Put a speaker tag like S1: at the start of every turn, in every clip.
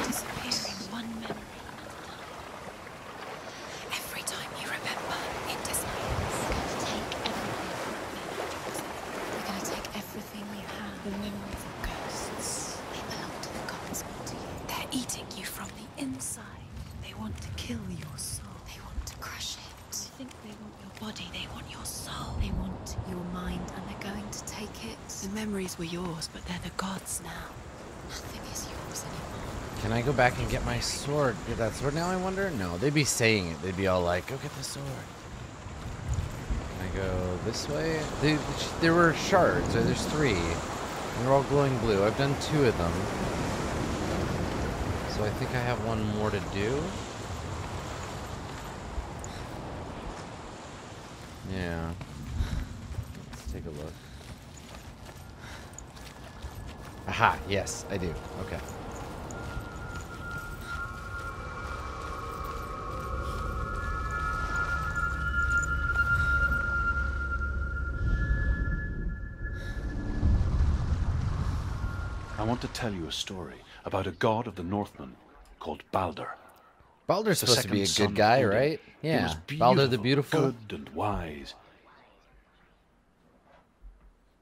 S1: disappearing one memory. Every time you remember, it disappears. We're going to take everything you have. The memories of ghosts. They belong to the gods, not to you. They're eating you from the inside. They want to kill your soul. They want to crush it. They think they want your body. They want your soul. They want your mind, and they're going to take it. The memories were yours, but they're the gods now. Nothing is yours anymore.
S2: Can I go back and get my sword? Get that sword now, I wonder? No, they'd be saying it. They'd be all like, go get the sword. Can I go this way? There were shards. So there's 3. And they're all glowing blue. I've done 2 of them. So I think I have 1 more to do. Yeah. Let's take a look. Aha, yes, I do. Okay.
S3: I want to tell you a story about a god of the Northmen called Baldur.
S2: Baldur's
S3: The
S2: supposed to be a
S3: second
S2: good
S3: son
S2: guy,
S3: of Odin.
S2: right?
S3: He
S2: Yeah.
S3: was
S2: Baldur the Beautiful.
S3: good and wise.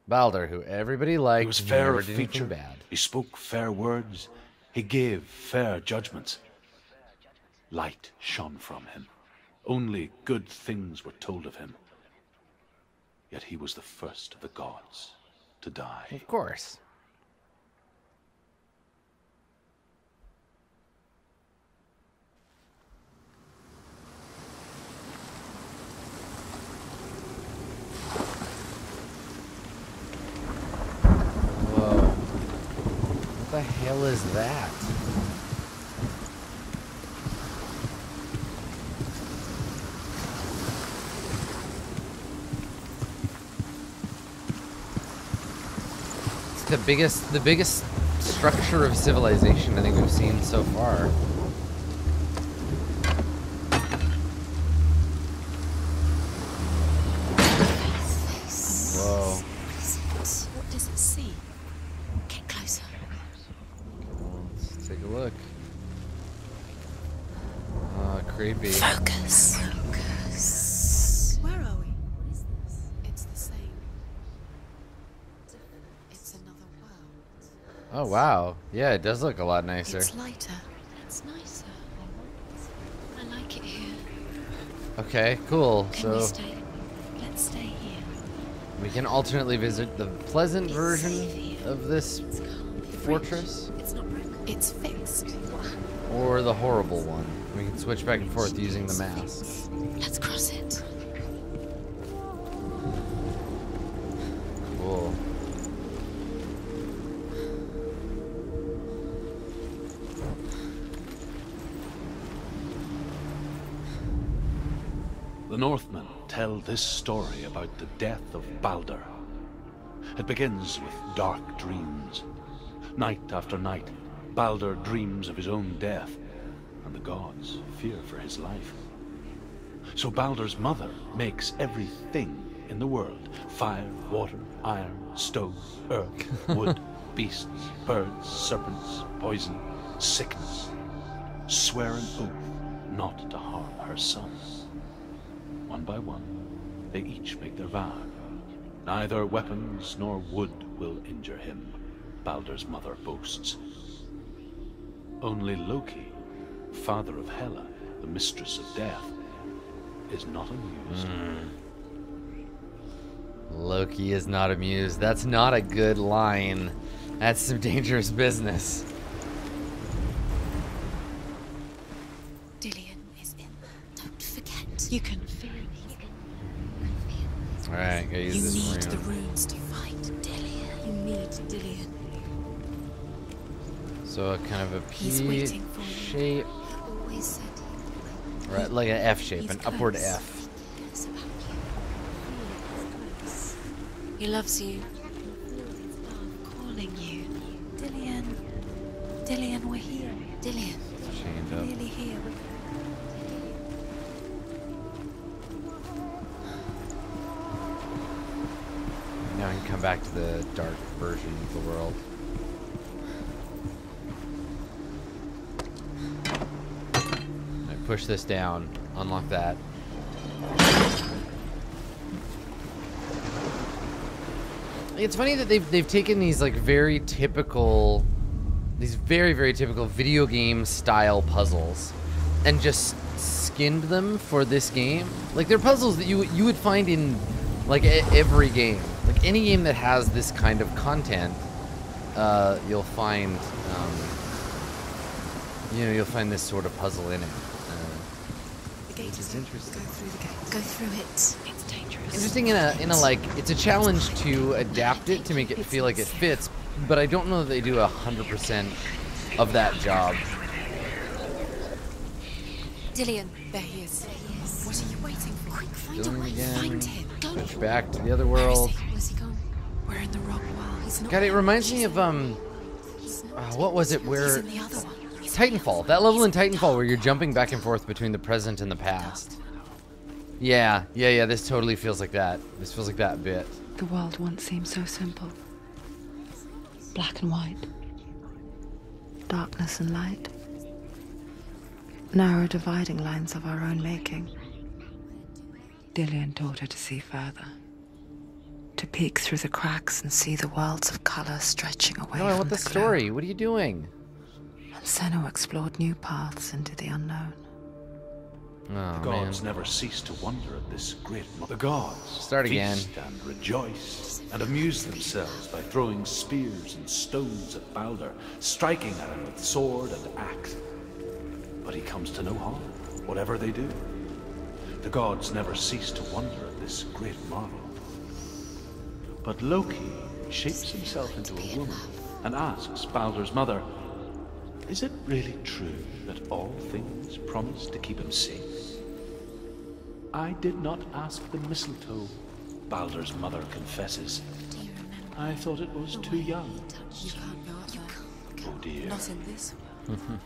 S2: Baldur, who everybody liked.
S3: He was
S2: and
S3: fair
S2: never
S3: of
S2: did anything
S3: feature.
S2: bad.
S3: He spoke fair words. He gave fair judgments. Light shone from him. Only good things were told of him. Yet he was the first of the gods to die.
S2: Of course. What the hell is that? It's the biggest structure of civilization I think we've seen so far. Whoa.
S1: What does it see? Get closer.
S2: Let's take a look. Creepy.
S1: Focus. Focus. Where are we? What is this? It's the same. It's another world.
S2: Oh wow. Yeah, it does look a lot nicer.
S1: It's lighter. It's nicer. I like it here.
S2: Okay, cool.
S1: Can
S2: So
S1: we stay? Let's stay here.
S2: we can alternately visit the pleasant
S1: It's
S2: version
S1: safe here.
S2: of this
S1: It's calm.
S2: fortress
S1: It's not broken. It's fixed.
S2: or the horrible one. We can switch back and forth using the mask.
S1: Let's cross it.
S2: Cool.
S3: The Northmen tell this story about the death of Baldur. It begins with dark dreams. Night after night, Baldur dreams of his own death, and the gods fear for his life. So Baldur's mother makes everything in the world: fire, water, iron, stone, earth, wood, beasts, birds, serpents, poison, sickness, swear an oath not to harm her son. One by one, they each make their vow. Neither weapons nor wood will injure him, Baldur's mother boasts. Only Loki, father of Hela, the mistress of death, is not amused.
S2: Loki is not amused. That's not a good line. That's some dangerous business.
S1: Dillion is in. Don't forget. You can feel me.
S2: Alright, gotta use
S1: You
S2: this
S1: need the
S2: rune.
S1: runes to fight Dillion. You need Dillion.
S2: So a kind of a
S1: He's
S2: P
S1: waiting for you.
S2: shape.
S1: He always said he would.
S2: Right, like an F shape,
S1: He's
S2: an upward
S1: close.
S2: F.
S1: He cares about you. He's close. He loves you. His love calling you. Dillion. Dillion, we're here. Dillion.
S2: Chained
S1: We're
S2: up.
S1: really here.
S2: Now we can come back to the dark version of the world. push this down, unlock that. It's funny that they've taken these like very typical, these very typical video game style puzzles, and just skinned them for this game. Like they're puzzles that you would find in like every game. Like any game that has this kind of content, you'll find, you know, you'll find this sort of puzzle in it.
S1: The gate is interesting. Go through the gate. Go through it. It's dangerous.
S2: Interesting in a like, it's a challenge to adapt it to make it feel like it fits, but I don't know that they do 100% of that job.
S1: Dillion, there he is. There he is. What are you waiting for? Quick, find
S2: Doing
S1: a way.
S2: again.
S1: Find him. Don't.
S2: Switch back to the other
S1: Where is
S2: world.
S1: he? Where's he gone? We're in the wrong world. He's not.
S2: God, it reminds me of
S1: He's
S2: what was it?
S1: He's
S2: Where
S1: in the other one. He's
S2: Titanfall. That level in Titanfall where you're jumping back and forth between the present and the past. Yeah. This totally feels like that. This feels like that bit.
S4: The world once seemed so simple. Black and white. Darkness and light. Narrow dividing lines of our own making. Dillion taught her to see further. To peek through the cracks and see the worlds of color stretching away
S2: No, I
S4: from
S2: want the
S4: glow.
S2: story. What are you doing?
S4: And Senua explored new paths into the unknown.
S2: Oh,
S3: The gods never cease to wonder at this great. The gods
S2: Start again.
S3: feast and rejoice and amuse themselves by throwing spears and stones at Baldur, striking at him with sword and axe. But he comes to no harm, whatever they do. The gods never cease to wonder at this great marvel. But Loki shapes himself into a woman and asks Baldur's mother, "Is it really true that all things promise to keep him safe?" "I did not ask the mistletoe," Baldur's mother confesses.
S1: Do you remember?
S3: "I thought it was too young."
S1: You can't go up there.
S3: Oh dear.
S1: Not in this one.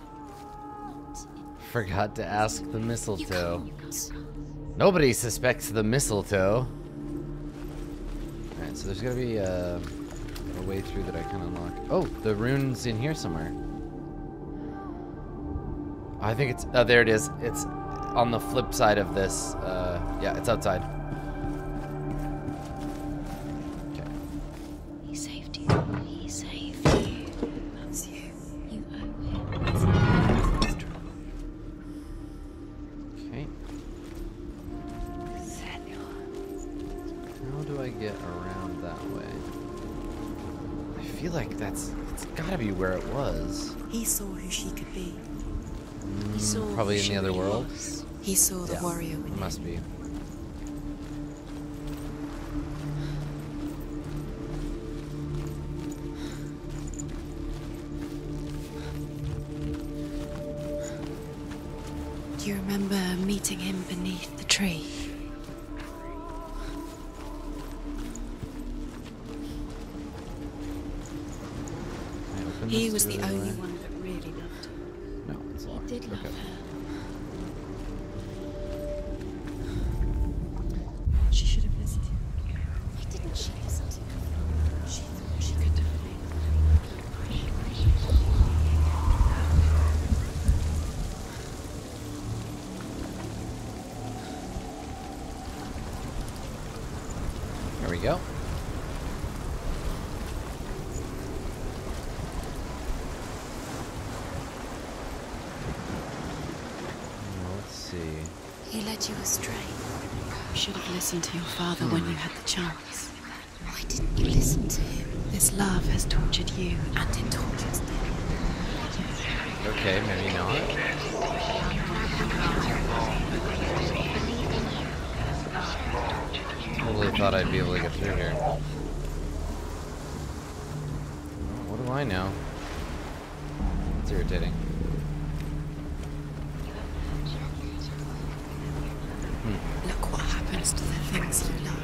S2: Forgot to ask the
S1: You
S2: mistletoe.
S1: can't.
S2: Nobody suspects the mistletoe. Alright, so there's gotta be a way through that I can unlock. Oh, the rune's in here somewhere. I think it's, oh, there it is. It's on the flip side of this. Yeah, it's outside. Okay.
S1: He saved you. He saved you. That's you. You owe him. It's true.
S2: Okay. How do I get around that way? I feel like it's gotta be where it was.
S1: He saw who she could be. He saw
S2: Probably
S1: who
S2: in
S1: she
S2: the other
S1: really
S2: world.
S1: was. He saw the
S2: Yeah,
S1: warrior within.
S2: Must be.
S1: Do you remember meeting him beneath the tree?
S2: Can I open
S1: He
S2: this
S1: was
S2: through
S1: the
S2: the
S1: only
S2: other way?
S1: one that really loved her.
S2: No, it's locked.
S1: He did love
S2: Okay.
S1: her. She should have listened to him. Why didn't she listen to him? She thought she could do it.
S2: There we go. Let's see.
S1: He led you astray. You should have listened to your father when you had the chance. Why didn't you listen to him? This love has tortured you, and it tortures them.
S2: Okay, maybe not. Totally thought I'd be able to get through here. What do I know? It's irritating.
S1: Look what happens to the things you love.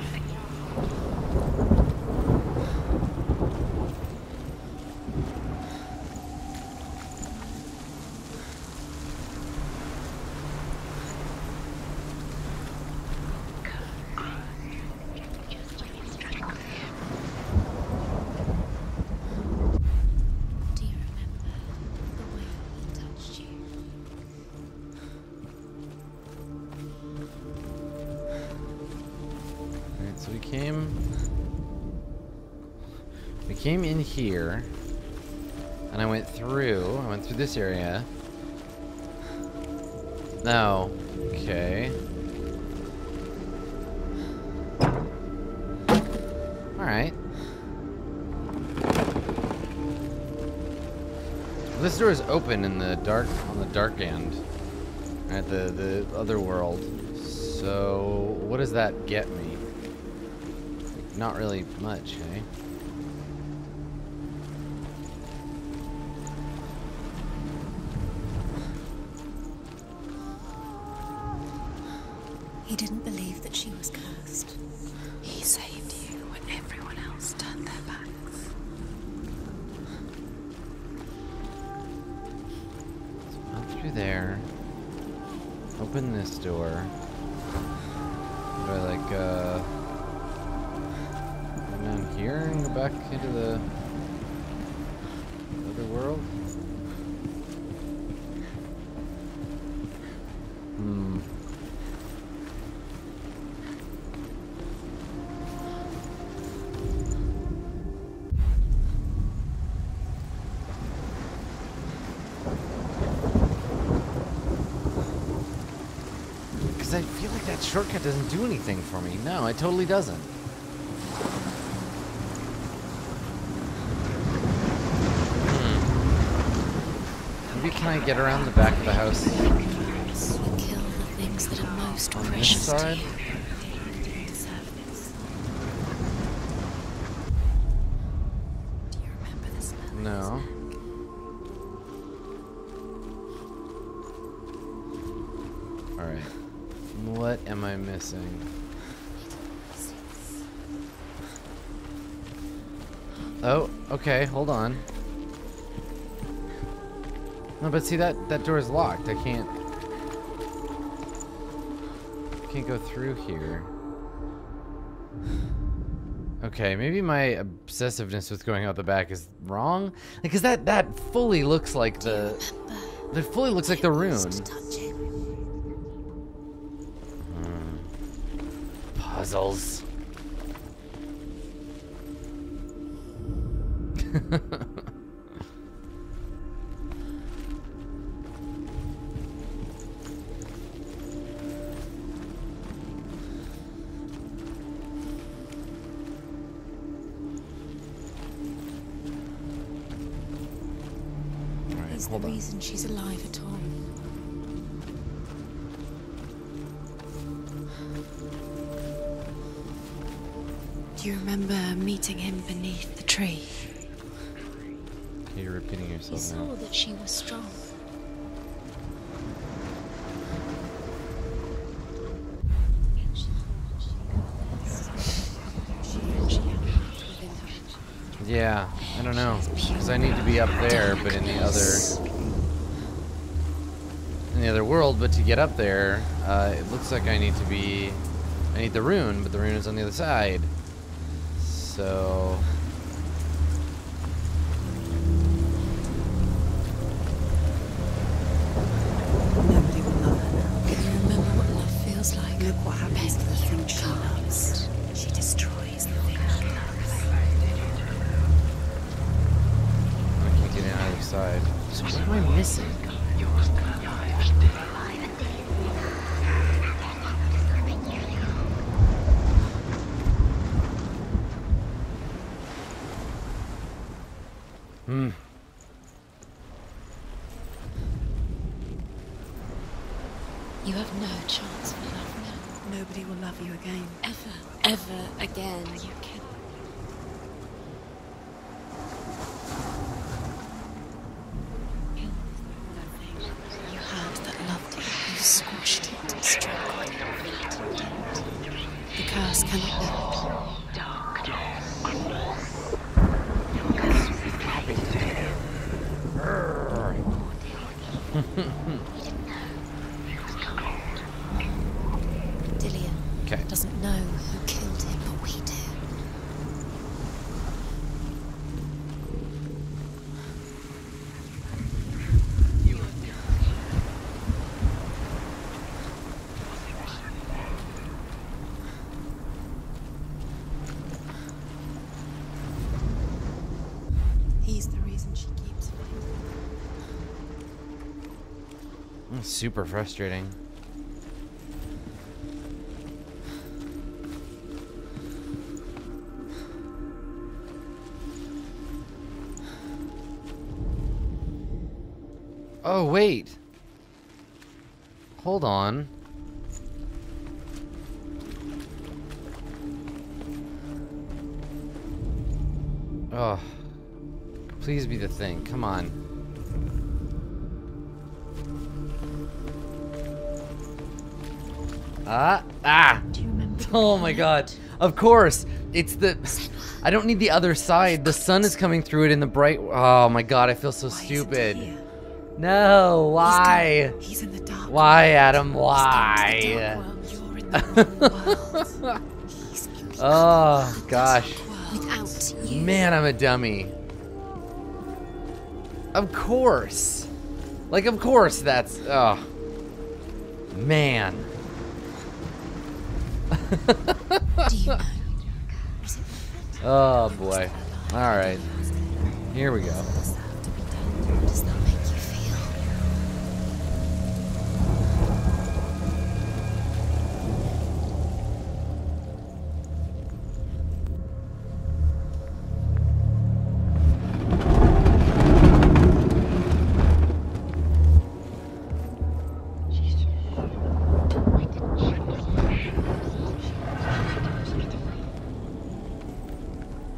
S1: Do you remember the way he
S2: We came in here, and I went through this area. No. Okay. Alright. This door is open in the dark, on the dark end. At the other world. So, what does that get me? Not really much, eh?
S1: He didn't believe that she was cursed. He saved you when everyone else turned their backs.
S2: So out through there. Open this door. Do I like go down here and go back into the other world? Because I feel like that shortcut doesn't do anything for me. No, it totally doesn't. Maybe can I get around the back of the house?
S1: You kill the things that are most
S2: On this
S1: precious to
S2: side?
S1: you. You deserve this. Do you remember this man?
S2: No. Alright. What am I missing? Oh, okay, hold on. No, but see that door is locked. I can't go through here. Okay, maybe my obsessiveness with going out the back is wrong. Because that fully looks like the rune. Puzzles.
S1: Is the reason she's alive at all. Do you remember meeting him beneath the tree?
S2: Okay, you're repeating
S1: He
S2: yourself
S1: saw
S2: now.
S1: that she was strong.
S2: Yeah, I don't know. Because I need to be up there, but in the other world, but to get up there, it looks like I need the rune, but the rune is on the other side. So
S4: Nobody will love her now.
S1: Can you remember what love feels like?
S4: Look what happens to the thing she loves.
S1: She destroys the thing she loves.
S2: I can't get in either side. So what am I missing?
S1: You have no chance for love now.
S4: Nobody will love you again.
S1: Ever again. You can. You had that loved you. You squashed it, strangled it. The curse cannot be. Dillian doesn't know who killed him, but we do.
S2: Super frustrating. Oh, wait. Hold on. Oh. Please be the thing. Come on.
S1: Do you remember?
S2: Oh my god. Of course. It's the... I don't need the other side. The sun is coming through it in the bright... Oh my god, I feel so stupid. No, why?
S1: He's in the dark.
S2: Why, Adam? Why?
S1: You're in the wrong world.
S2: Oh gosh.
S1: Without you.
S2: Man, I'm a dummy. Of course. Like, of course that's... Oh. Man.
S1: Do you know?
S2: Oh boy. Alright. Here we go.
S1: Does that make you feel?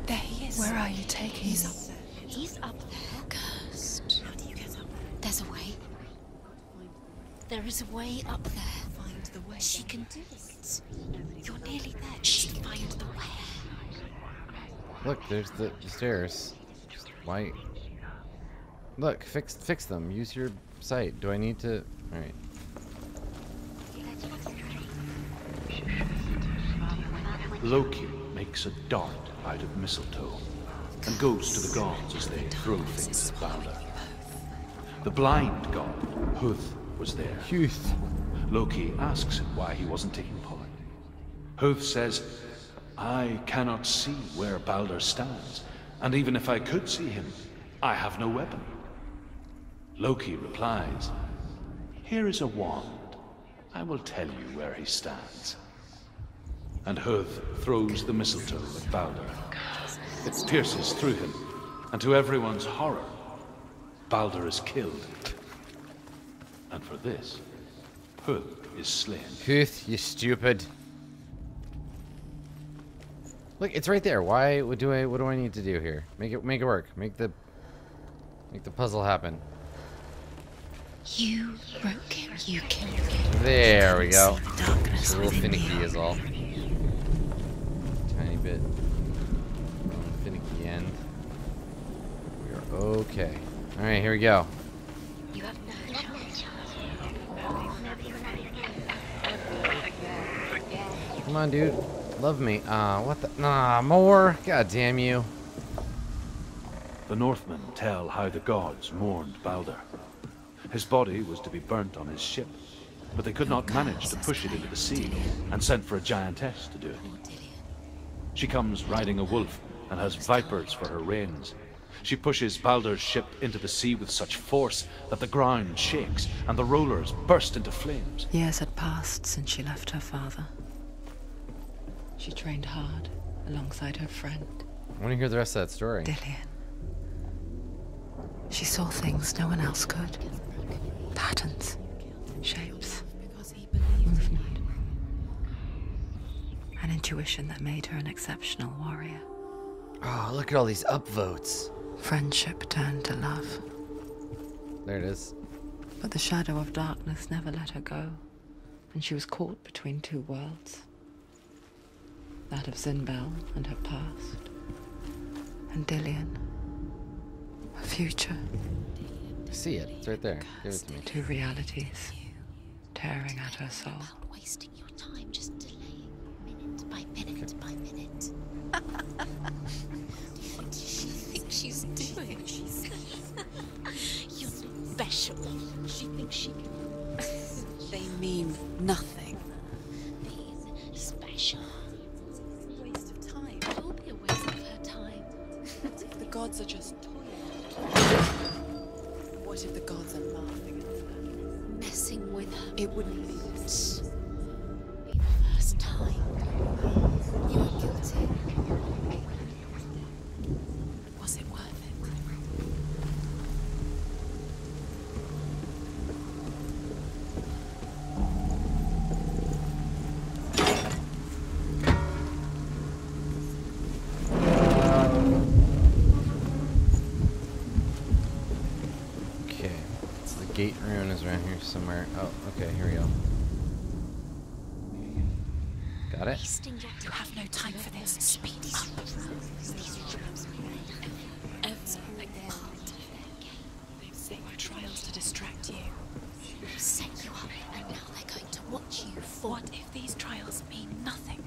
S1: There he is. Where are you taking? He's up there. He's up there. Cursed. How do you get up there? There's a way. There is a way up there. Find the way. She can do it. You're nearly there. She'll find the way.
S2: Look, there's the stairs. Why? Look, fix them. Use your sight. Do I need to... Alright.
S3: Loki makes a dart out of mistletoe and goes to the gods as they throw things at Baldur. The blind god, Huth, was there.
S2: Huth.
S3: Loki asks him why he wasn't taking part. Huth says, I cannot see where Baldur stands, and even if I could see him, I have no weapon. Loki replies, here is a wand. I will tell you where he stands. And Huth throws the mistletoe at Baldur. It pierces through him, and to everyone's horror, Baldur is killed. And for this, Huth is slain.
S2: Huth, you stupid. Look, it's right there. Why? What do I need to do here? Make it work. Make the puzzle happen.
S1: You broke him. You killed him.
S2: There we go.
S1: Darkness
S2: It's a little
S1: within
S2: finicky
S1: you.
S2: is all. Tiny bit finicky end. We are okay. All right, here we go.
S1: You have no choice.
S2: Come on, dude. Love me. What the? Nah, more. God damn you.
S3: The Northmen tell how the gods mourned Baldur. His body was to be burnt on his ship, but they could not manage to push it into the sea, and sent for a giantess to do it. She comes riding a wolf and has vipers for her reins. She pushes Baldur's ship into the sea with such force that the ground shakes and the rollers burst into flames.
S4: Years had passed since she left her father. She trained hard alongside her friend,
S2: I want to hear the rest of that story.
S4: Dillian. She saw things no one else could. Patterns, shapes, movement. An intuition that made her an exceptional warrior.
S2: Oh, look at all these upvotes.
S4: Friendship turned to love.
S2: There it is.
S4: But the shadow of darkness never let her go, and she was caught between two worlds. That of Zinbel and her past, and Dillian, her future.
S2: I see it. It's right there. Give it to me.
S4: Two realities, tearing at her soul.
S1: About wasting your time just delaying minute by minute by minute. What does she think she's doing? You're special. She thinks she can.
S5: They mean nothing.
S1: Being special.
S5: It's a waste of time.
S1: It will be a waste of her time.
S5: What if the gods are just toying? What if the gods are laughing at her?
S1: messing with her. It wouldn't be this. Be the first time. You are guilty. Was it worth it?
S2: Gate rune is around here somewhere. Oh, okay, here we go. Got it?
S1: You have no time for this. Speed up. They've set you trials to distract you. Set you up, and now they're going to watch you fall. What if these trials mean nothing?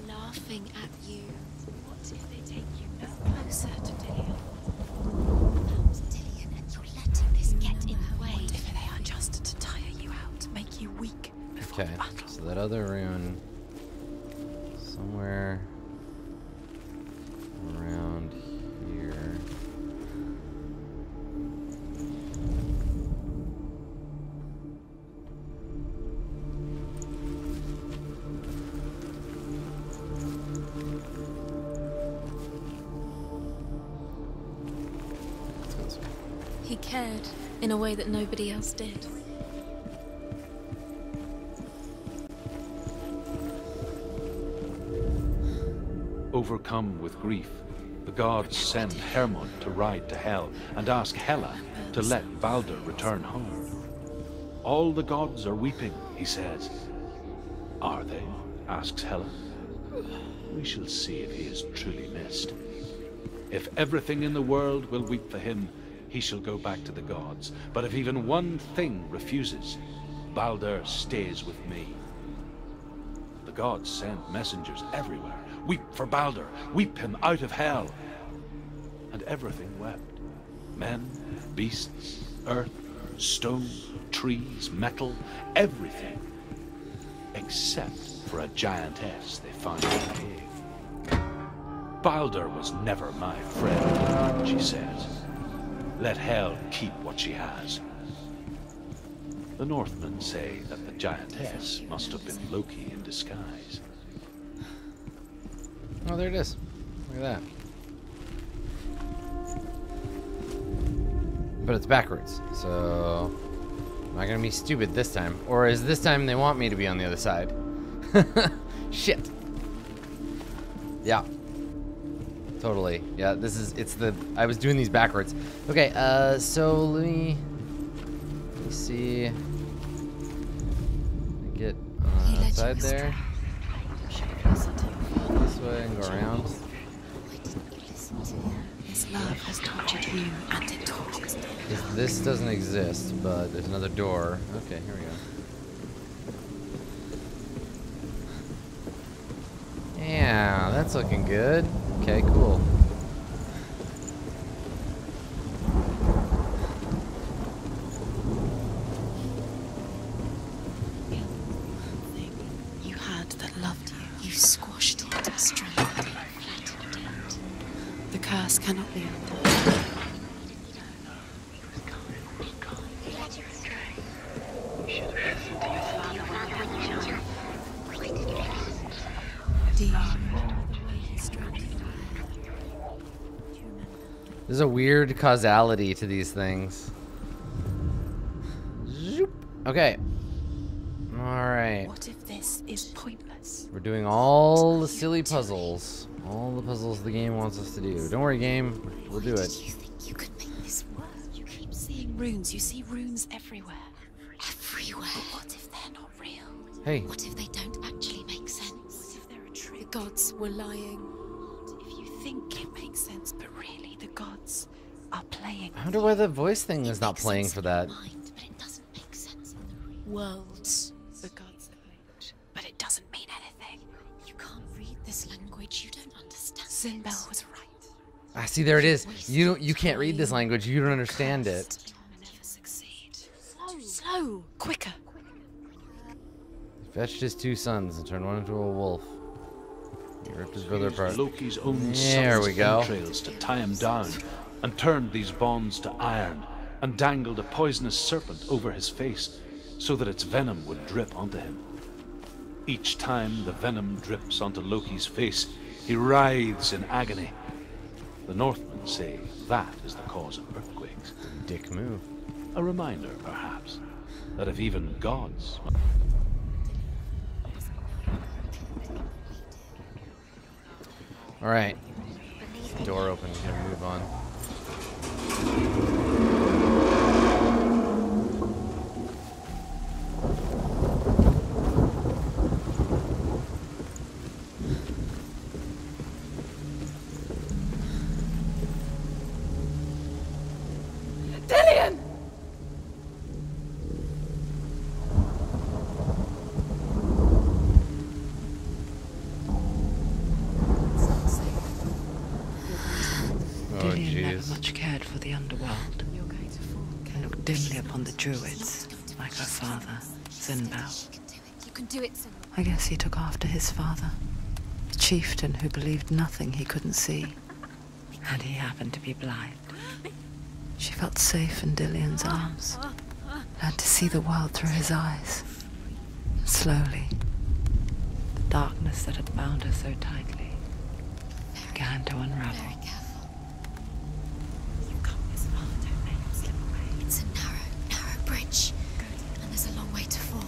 S1: Laughing at you. What if they take you no closer to Dillion? What if they are just to tire you out, make you weak before the battle?
S2: So that other rune somewhere around here.
S1: He cared in a way that nobody else did.
S3: Overcome with grief, the gods send Hermod to ride to Hell and ask Hela to let Baldur return home. All the gods are weeping, he says. Are they? Asks Hela. We shall see if he is truly missed. If everything in the world will weep for him, he shall go back to the gods. But if even one thing refuses, Baldur stays with me. The gods send messengers everywhere. Weep for Baldur, weep him out of hell. And everything wept. Men, beasts, earth, stone, trees, metal, everything. Except for a giantess they found in a cave. Baldur was never my friend, she says. Let Hel keep what she has. The Northmen say that the giantess must have been Loki in disguise.
S2: Oh, there it is. Look at that. But it's backwards, so I'm not gonna be stupid this time. Or is this time they want me to be on the other side? Shit. Yeah. Totally. Yeah, I was doing these backwards. Okay, so let me see. Get on the side there. This way and go around.
S1: His love has tortured you, and it tortures him.
S2: This doesn't exist, but there's another door. Okay, here we go. Yeah, that's looking good. Okay, cool.
S1: You had that loved you. You squashed it, strangled it, flattened it. The curse cannot be undone. Do you remember the way he strangled her? Do you remember?
S2: There's a weird causality to these things. Zoop. Okay. Alright.
S1: What if this is pointless?
S2: We're doing all the silly puzzles. All the puzzles the game wants us to do. Don't worry, game. We'll do it.
S1: Did you think you could make this work? You keep seeing runes. You see runes everywhere. Everywhere. But what if they're not real?
S2: Hey.
S1: What if they don't actually make sense? What if they're a trick? The gods were lying. What if you think it makes sense, but really the gods are playing?
S2: I wonder why the voice thing is not playing for that.
S1: Mind, but it doesn't make sense in the real worlds. The gods have made, but it doesn't mean anything. You can't read this language. You don't understand. Sinbel was right.
S2: Ah, see, there it is. You can't read this language. You don't understand it.
S1: Never succeed. Slow, quicker.
S2: Fetched his 2 sons and turned one into a wolf. He ripped his brother apart.
S3: Loki's own
S2: There
S3: son's
S2: we go.
S3: entrails to tie him down, and turned these bonds to iron, and dangled a poisonous serpent over his face so that its venom would drip onto him. Each time the venom drips onto Loki's face, he writhes in agony. The Northmen say that is the cause of earthquakes.
S2: Dick move.
S3: A reminder, perhaps, that if even gods...
S2: Alright. Door open, gonna move on.
S1: Dillion!
S4: Dillion never much cared for the underworld, and looked dimly upon the druids, like her father, Sinbal.
S1: You can do it, Senua.
S4: I guess he took after his father, the chieftain who believed nothing he couldn't see, and he happened to be blind. She felt safe in Dillion's arms, learned to see the world through his eyes. Slowly, the darkness that had bound her so tightly began to unravel.
S1: Very careful. You've come this far, don't make him slip away. It's a narrow bridge. And there's a long way to fall.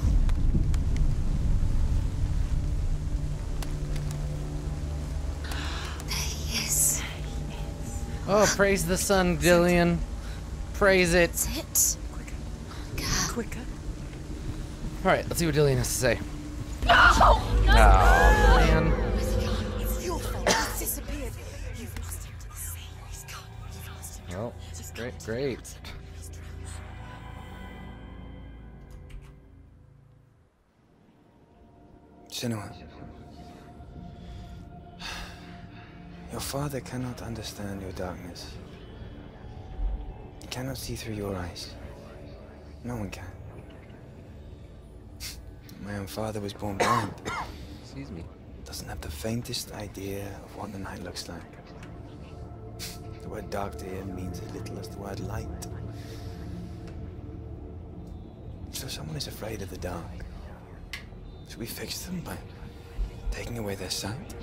S1: There he is.
S2: Oh, praise the sun, Dillion. Praise it.
S1: That's it. Quicker.
S2: Alright, let's see what Dillion has to say.
S1: No!
S2: Oh, man.
S1: It's your fault. He's disappeared. You've lost him to the sea. He's gone. You've lost him.
S2: Well, great.
S6: Senua, your father cannot understand your darkness. He cannot see through your eyes. No one can. My own father was born blind.
S2: Excuse me.
S6: Doesn't have the faintest idea of what the night looks like. The word dark to him means as little as the word light. So someone is afraid of the dark. Should we fix them by taking away their sight?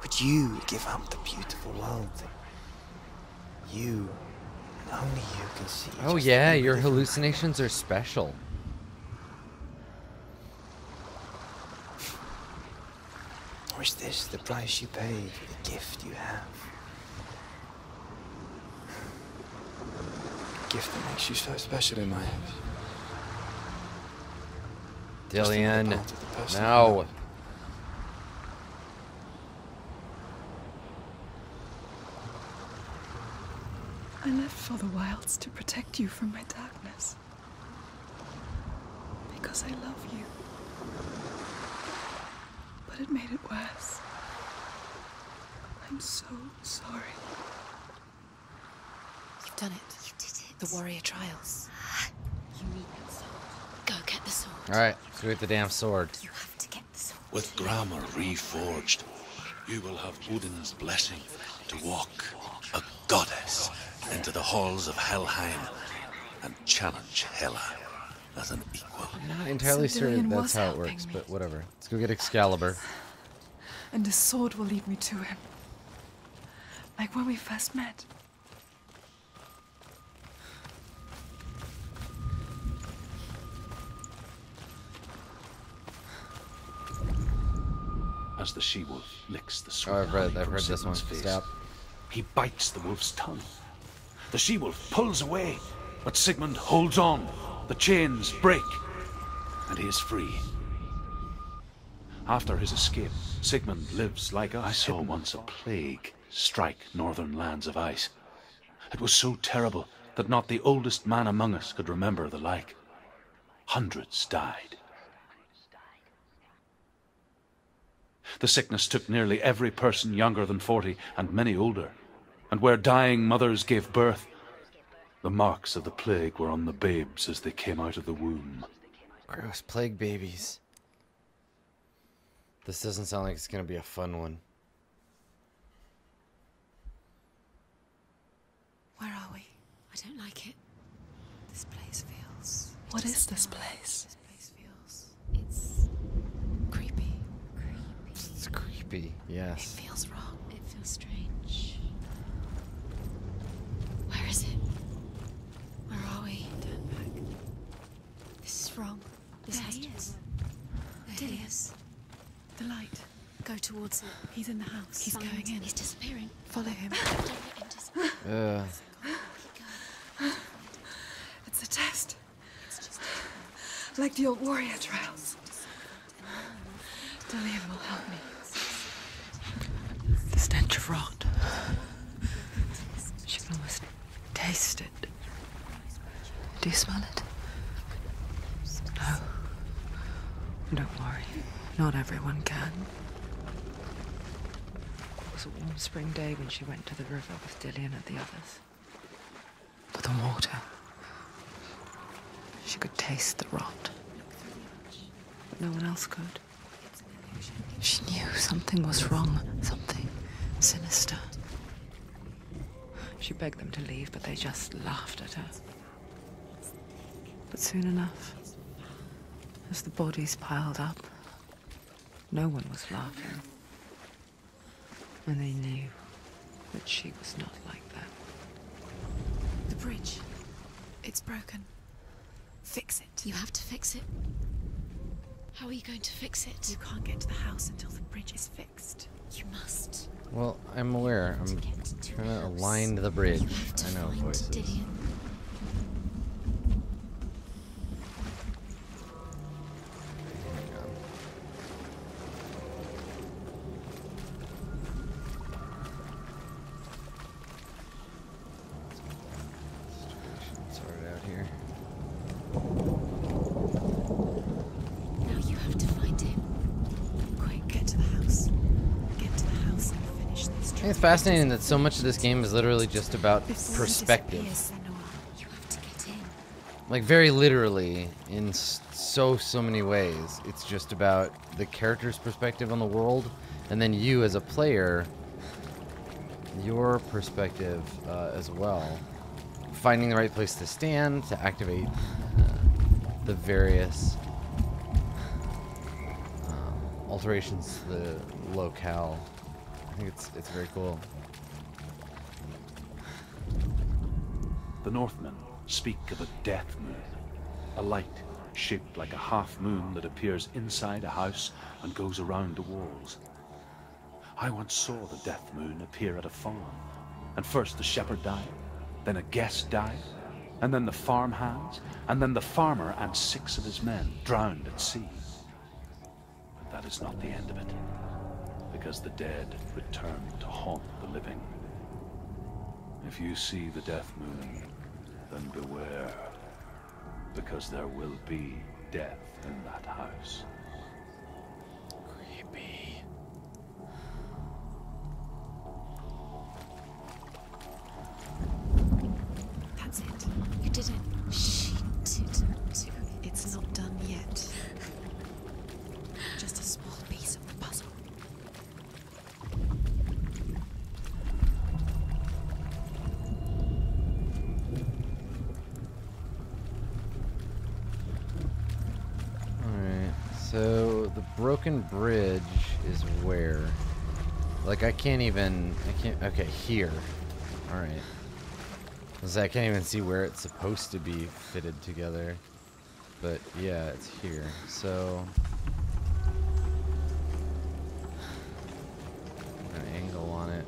S6: Would you give up the beautiful world that you, and only you, can see?
S2: Oh
S6: just
S2: yeah,
S6: a
S2: your
S6: little
S2: hallucinations are special.
S6: Or is this the price you pay for the gift you have? A gift that makes you so special in my eyes. Just another
S2: Dillion,
S6: part of the person
S2: no.
S6: you are.
S5: I left for the wilds to protect you from my darkness. Because I love you. But it made it worse. I'm so sorry.
S1: You've done it. You did it. The warrior trials. You need that sword. Go get the sword.
S2: Alright, let's go get the damn sword.
S1: You have to get the sword.
S3: With grammar reforged, you will have Odin's blessing to walk, a goddess, into the halls of Helheim and challenge Hela as an equal.
S2: I'm not entirely
S5: So
S2: certain
S5: Dillion
S2: that's
S5: was
S2: how it
S5: helping
S2: works,
S5: me.
S2: but whatever. Let's go get Excalibur.
S5: And the sword will lead me to him. Like when we first met.
S3: As the she-wolf licks the
S2: Oh,
S3: sweat
S2: I've read
S3: from
S2: this one.
S3: Sigmund's face,
S2: Stop.
S3: he bites the wolf's tongue. The she-wolf pulls away, but Sigmund holds on. The chains break, and he is free. After his escape, Sigmund lives like I saw once a plague strike northern lands of ice. It was so terrible that not the oldest man among us could remember the like. Hundreds died. The sickness took nearly every person younger than 40 and many older. And where dying mothers gave birth, the marks of the plague were on the babes as they came out of the womb.
S2: Gross, plague babies. This doesn't sound like it's gonna be a fun one.
S1: Where I don't like it. This place feels...
S5: What is this place?
S1: This place feels... It's... creepy.
S2: It's creepy, yes.
S1: It feels wrong. It feels strange. Where is it? Where are we? Turn back. This is wrong. This has to
S5: is.
S1: There he is.
S5: The light.
S1: Go towards it.
S5: He's in the house. He's
S1: Find-
S5: going in.
S1: He's disappearing.
S5: Follow him.
S1: Don't let him disappear. Keep going.
S5: It's a test.
S1: It's just
S5: Like the old warrior trials. Dillion will help me. The stench of rot. She can almost taste it. Do you smell it? No. Don't worry. Not everyone can. It was a warm spring day when she went to the river with Dillion and the others. But the water... She could taste the rot. But no one else could. She knew something was wrong. Something sinister. She begged them to leave, but they just laughed at her. But soon enough, as the bodies piled up, no one was laughing. And they knew that she was not like that.
S1: the bridge. It's broken. Fix it. You have to fix it. How are you going to fix it?
S5: You can't get to the house until the bridge is fixed.
S1: You must.
S2: Well, I'm aware. I'm trying to align the bridge.
S1: You have to
S2: I know
S1: find
S2: voices.
S1: Dillion.
S2: Sort it out here.
S1: Now you have to find him.
S5: Quick, get to the house. Get to the house and finish this
S2: I think
S5: trip.
S2: it's fascinating that so much of this game is literally just about
S5: Before he
S2: perspective.
S5: disappears, Senua.
S1: You have to get in.
S2: Like, very literally, in so many ways. It's just about the character's perspective on the world, and then you as a player, your perspective as well. Finding the right place to stand, to activate the various alterations to the locale. I think it's very cool.
S3: The Northmen speak of a death moon, a light shaped like a half moon that appears inside a house and goes around the walls. I once saw the death moon appear at a farm, and first the shepherd died, then a guest died, and then the farm hands, and then the farmer and 6 of his men drowned at sea. But that is not the end of it, because the dead return to haunt the living. If you see the death moon, then beware, because there will be death in that house.
S2: Creepy.
S5: That's it.
S1: You did it. She did.
S5: It's not done yet. Just a small piece of the puzzle.
S2: Alright, so the broken bridge is where? Like, I can't, okay, here. Alright. I can't even see where it's supposed to be fitted together. But yeah, it's here. So, an angle on it.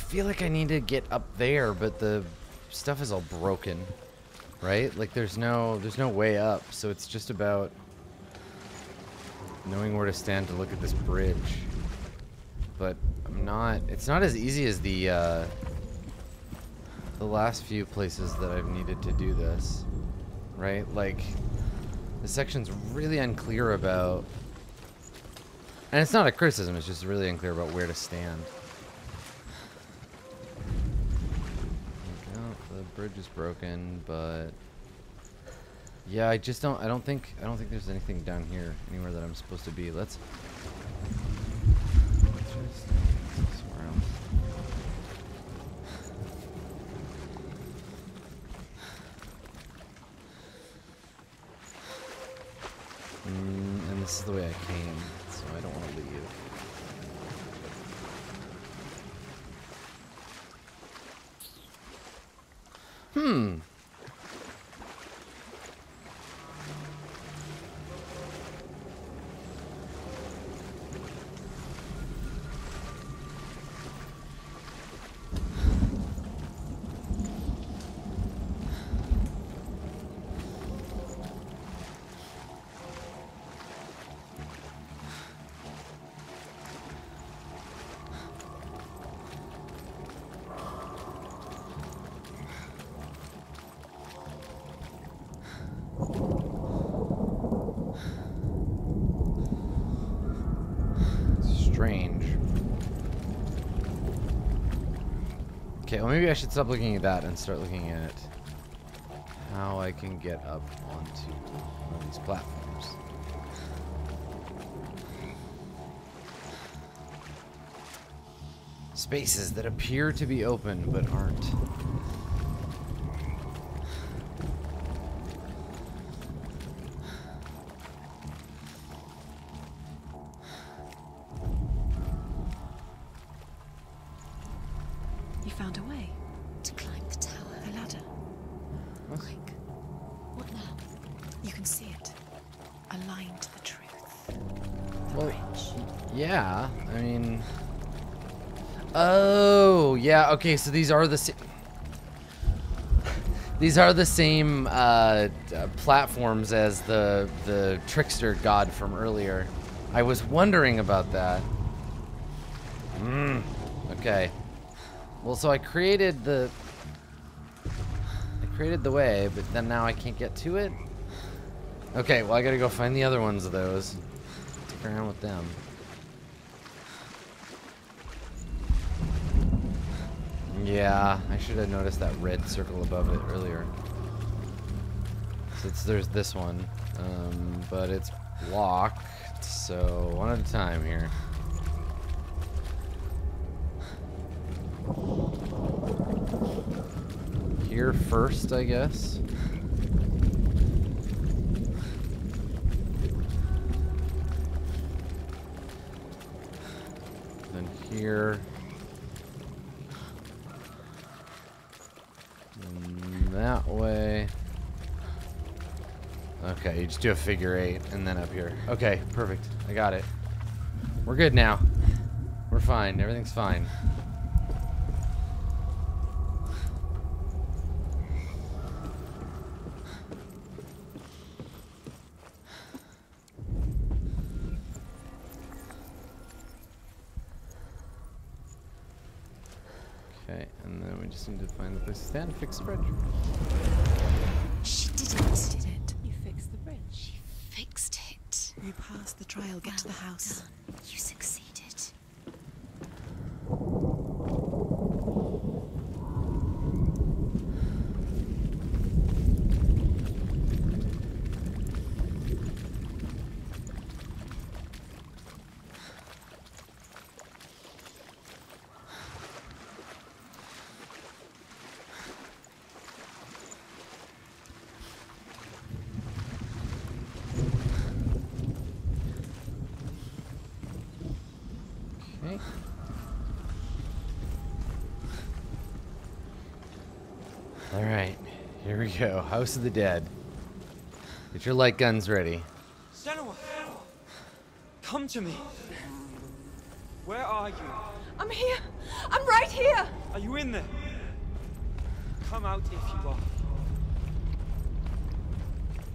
S2: feel like I need to get up there, but the stuff is all broken, right? Like there's no way up, so it's just about knowing where to stand to look at this bridge. But it's not as easy as the last few places that I've needed to do this, right? Like this section's really unclear about, and it's not a criticism, it's just really unclear about where to stand. The bridge is broken, but yeah, I don't think there's anything down here anywhere that I'm supposed to be. Let's just somewhere else. And this is the way I came, so I don't want to leave. Strange. Okay, well maybe I should stop looking at that and start looking at how I can get up onto one of these platforms. Spaces that appear to be open but aren't.
S1: You found a way to climb the tower. The ladder.
S2: What?
S1: Like, what now? You can see it. Aligned to the truth. The
S2: Well,
S1: bridge.
S2: yeah, I mean... Oh, yeah, okay, so these are the same... These are the same platforms as the trickster god from earlier. I was wondering about that. Okay. Well, so I created the way, but then now I can't get to it? Okay, well I gotta go find the other ones of those. Stick around with them. Yeah, I should have noticed that red circle above it earlier. So there's this one, but it's blocked, so one at a time here. Here first, I guess. Then here. And that way. Okay, you just do a figure 8 and then up here. Okay, perfect. I got it. We're good now. We're fine. Everything's fine. Okay, and then we just need to find the place to stand and fix the bridge.
S1: She did it. Did it.
S5: You fixed the bridge.
S1: She fixed it.
S5: You passed the trial. Get to the house.
S1: Done. You succeeded.
S2: Okay. Alright, here we go. House of the Dead. Get your light guns ready.
S7: Senua! Come to me! Where are you?
S5: I'm here. I'm right here.
S6: Are you in there? Come out if you are.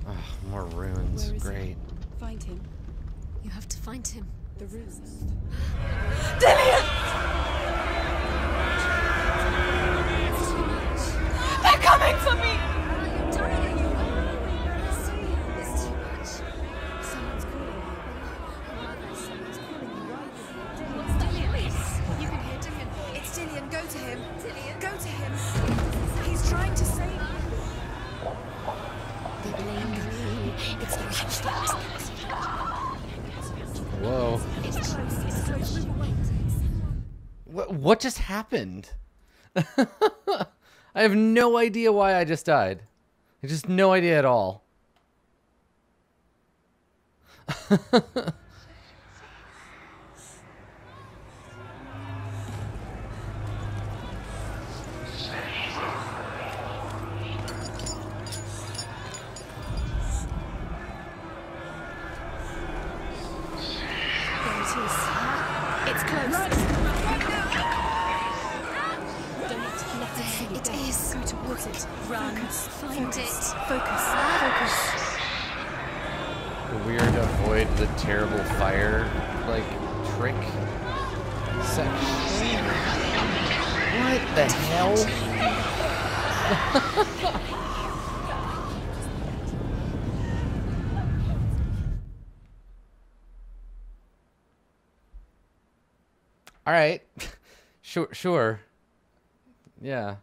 S2: Oh, more runes.
S1: Where is he?
S2: Great.
S1: Find him. You have to find him. The runes.
S5: Dillion! They're coming for me!
S1: I'm dying. It's too much. Someone's calling you. Someone's calling you right. What's Dillion? You can hear Dillion. It's Dillion. Go to him. Dillion. Go to him. He's trying to save you. They blame me. It's the
S2: Whoa.
S1: It's close. It's close. Move away.
S2: What just happened? I have no idea why I just died. I just no idea at all.
S1: It's close. Don't let it see you. It is. Go towards it. Run. Find it. Focus. Focus.
S2: Weird to avoid the terrible fire, like, trick section. What the hell? All right. Sure. Yeah.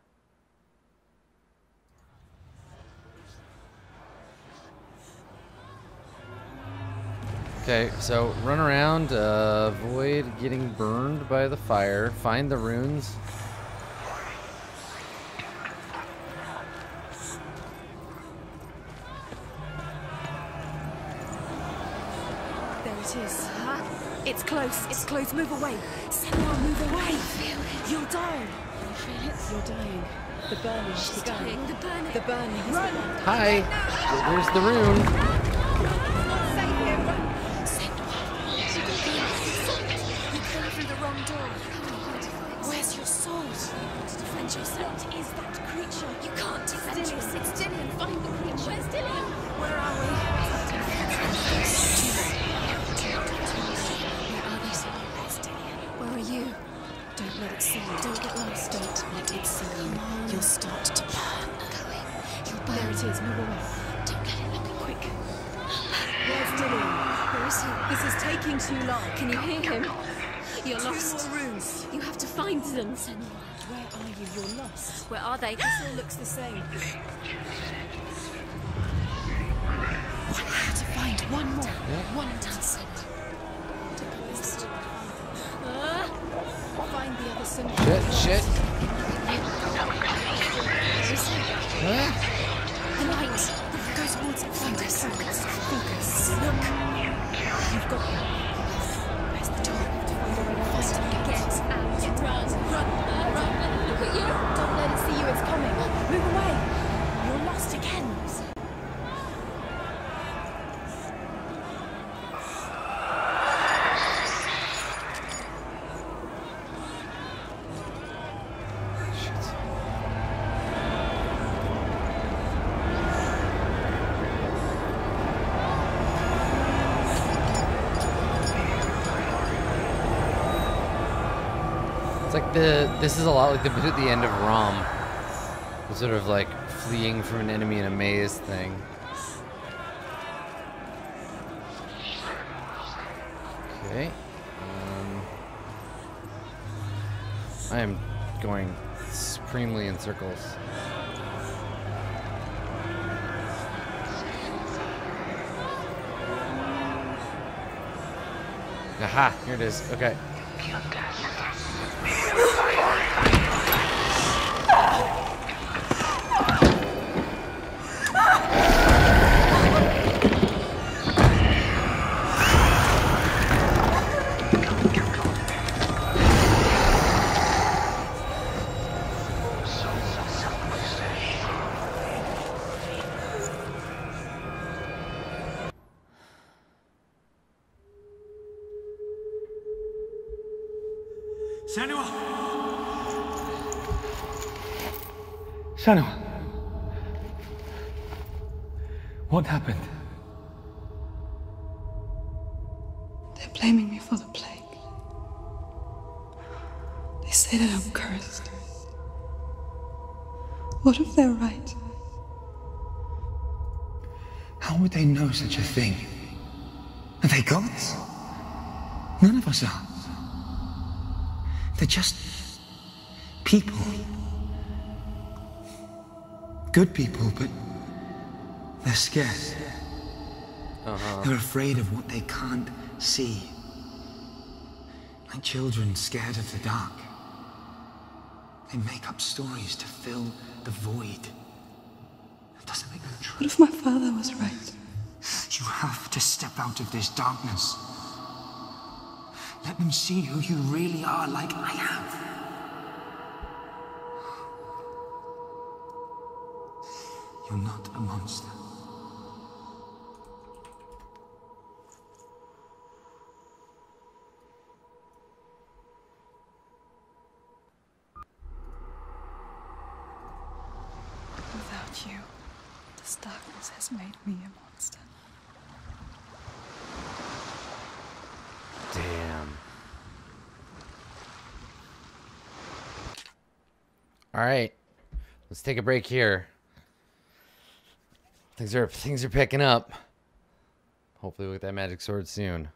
S2: Okay, so run around, avoid getting burned by the fire, find the runes.
S1: There it is. It's close. It's close. Move away. Senua, move away. You'll die. You feel it? You're dying. The burning. She's dying. The burning. The burning. Run.
S2: Hi! There's the rune.
S1: Save him. Senua. You came through the wrong door. Where's your sword? To defend yourself. What is that creature? You can't defend yourself. It's Dillion. Find the creature. Where's Dillion? Where are we? Where are you? Don't let it see you. Don't get lost. Don't let it see you. You'll start to burn. You'll burn. There it is. Move away. Don't let it look quick. Where's Dillion? Where is he? This is taking too long. Can you hear him? You're lost. 2 more rooms. You have to find them, Senua. Where are you? You're lost. Where are they? This all looks the same. I have to find one more.
S2: Yeah.
S1: One down, Senua. Find the other Senua.
S2: Shit.
S1: Huh? The light. Go towards it. Find it. Focus. Look. You've got him. Where's the door? Find it. Get out. Run. Look at you. Don't let it see you. It's coming. Move away. You're lost again.
S2: It's like this is a lot like the bit at the end of Rom. The sort of like fleeing from an enemy in a maze thing. Okay. I am going supremely in circles. Aha, here it is. Okay.
S6: Senua! Senua! What happened?
S1: They're blaming me for the plague. They say that I'm cursed. What if they're right?
S6: How would they know such a thing? Are they gods? None of us are. They're just people. Good people, but they're scared. They're afraid of what they can't see. Like children scared of the dark. They make up stories to fill the void. That doesn't make them true.
S1: What if my father was right?
S6: You have to step out of this darkness. Let them see who you really are, like I have. You're not a monster.
S1: Without you, this darkness has made me a monster.
S2: Damn. All right, let's take a break here. Things are picking up. Hopefully we'll get that magic sword soon.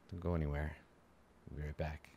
S2: Don't go anywhere. We'll be right back.